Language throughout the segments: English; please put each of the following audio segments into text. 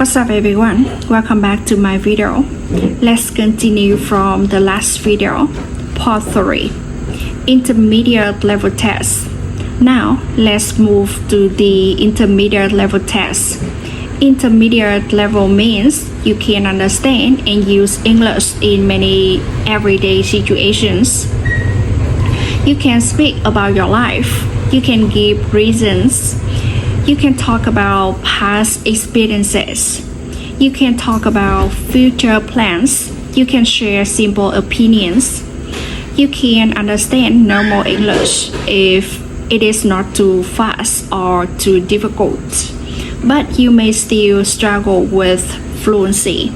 What's up everyone? Welcome back to my video. Let's continue from the last video, part 3, intermediate level test. Now let's move to the intermediate level test. Intermediate level means you can understand and use English in many everyday situations. You can speak about your life. You can give reasons. You can talk about past experiences. You can talk about future plans. You can share simple opinions. You can understand normal English if it is not too fast or too difficult. But you may still struggle with fluency.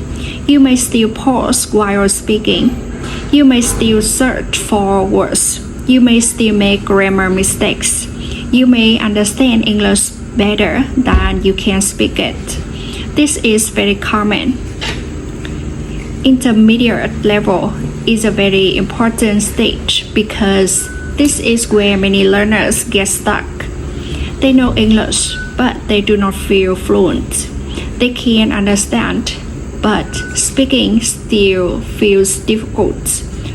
You may still pause while speaking. You may still search for words. You may still make grammar mistakes. You may understand English better than you can speak it. This is very common. Intermediate level is a very important stage because this is where many learners get stuck. They know English, but they do not feel fluent. They can understand, but speaking still feels difficult.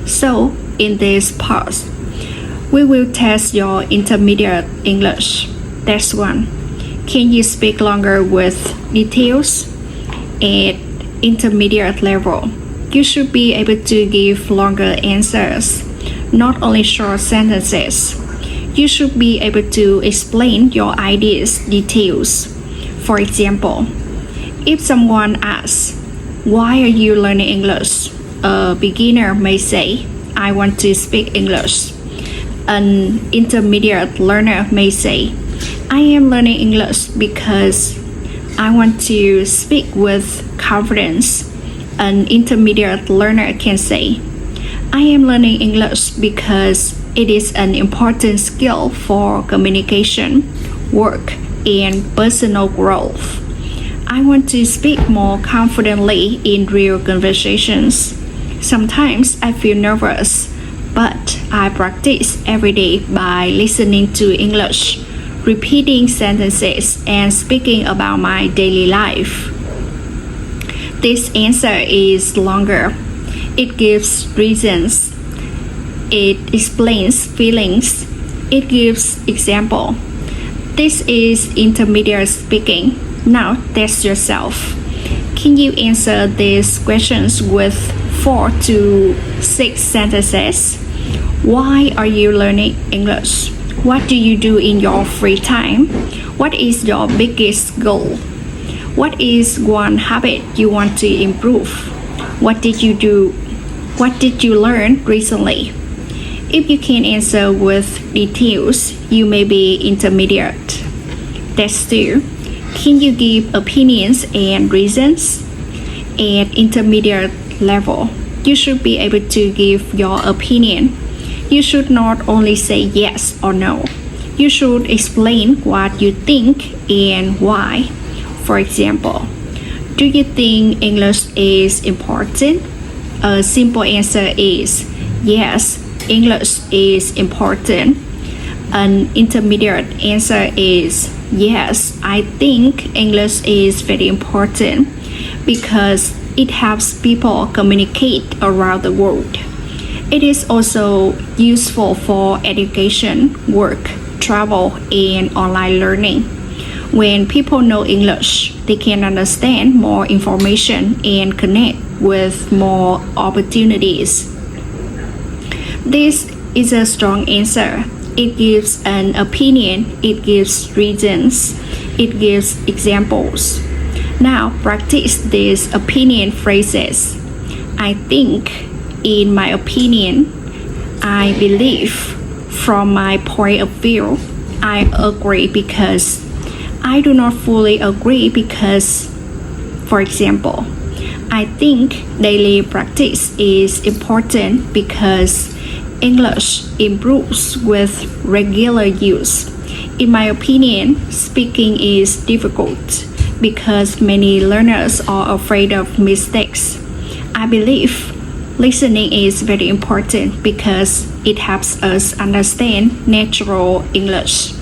So, in this part, we will test your intermediate English. That's one. Can you speak longer with details? At intermediate level, you should be able to give longer answers, not only short sentences. You should be able to explain your ideas details. For example, if someone asks, "Why are you learning English?" A beginner may say, "I want to speak English." An intermediate learner may say, "I am learning English because I want to speak with confidence." An intermediate learner can say, "I am learning English because it is an important skill for communication, work, and personal growth. I want to speak more confidently in real conversations. Sometimes I feel nervous, but I practice every day by listening to English, repeating sentences, and speaking about my daily life." This answer is longer. It gives reasons. It explains feelings. It gives example. This is intermediate speaking. Now test yourself. Can you answer these questions with 4 to 6 sentences? Why are you learning English? What do you do in your free time? What is your biggest goal? What is one habit you want to improve? What did you do? What did you learn recently? If you can answer with details, you may be intermediate. Test 2. Can you give opinions and reasons? At intermediate level, you should be able to give your opinion. You should not only say yes or no. You should explain what you think and why. For example, do you think English is important? A simple answer is yes, English is important. An intermediate answer is yes, I think English is very important because it helps people communicate around the world. It is also useful for education, work, travel, and online learning. When people know English, they can understand more information and connect with more opportunities. This is a strong answer. It gives an opinion, it gives reasons, it gives examples. Now practice these opinion phrases. I think, in my opinion, I believe, from my point of view, I agree because, I do not fully agree because. For example, I think daily practice is important because English improves with regular use. In my opinion, speaking is difficult because many learners are afraid of mistakes. I believe listening is very important because it helps us understand natural English.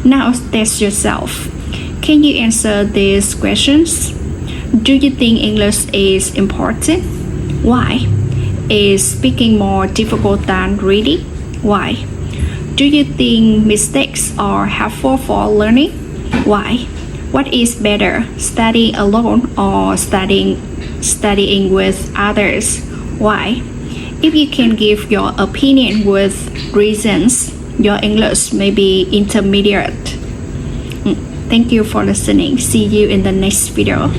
Now test yourself. Can you answer these questions? Do you think English is important? Why? Is speaking more difficult than reading? Why? Do you think mistakes are helpful for learning? Why? What is better, studying alone or studying with others? Why? If you can give your opinion with reasons, your English may be intermediate. Thank you for listening. See you in the next video.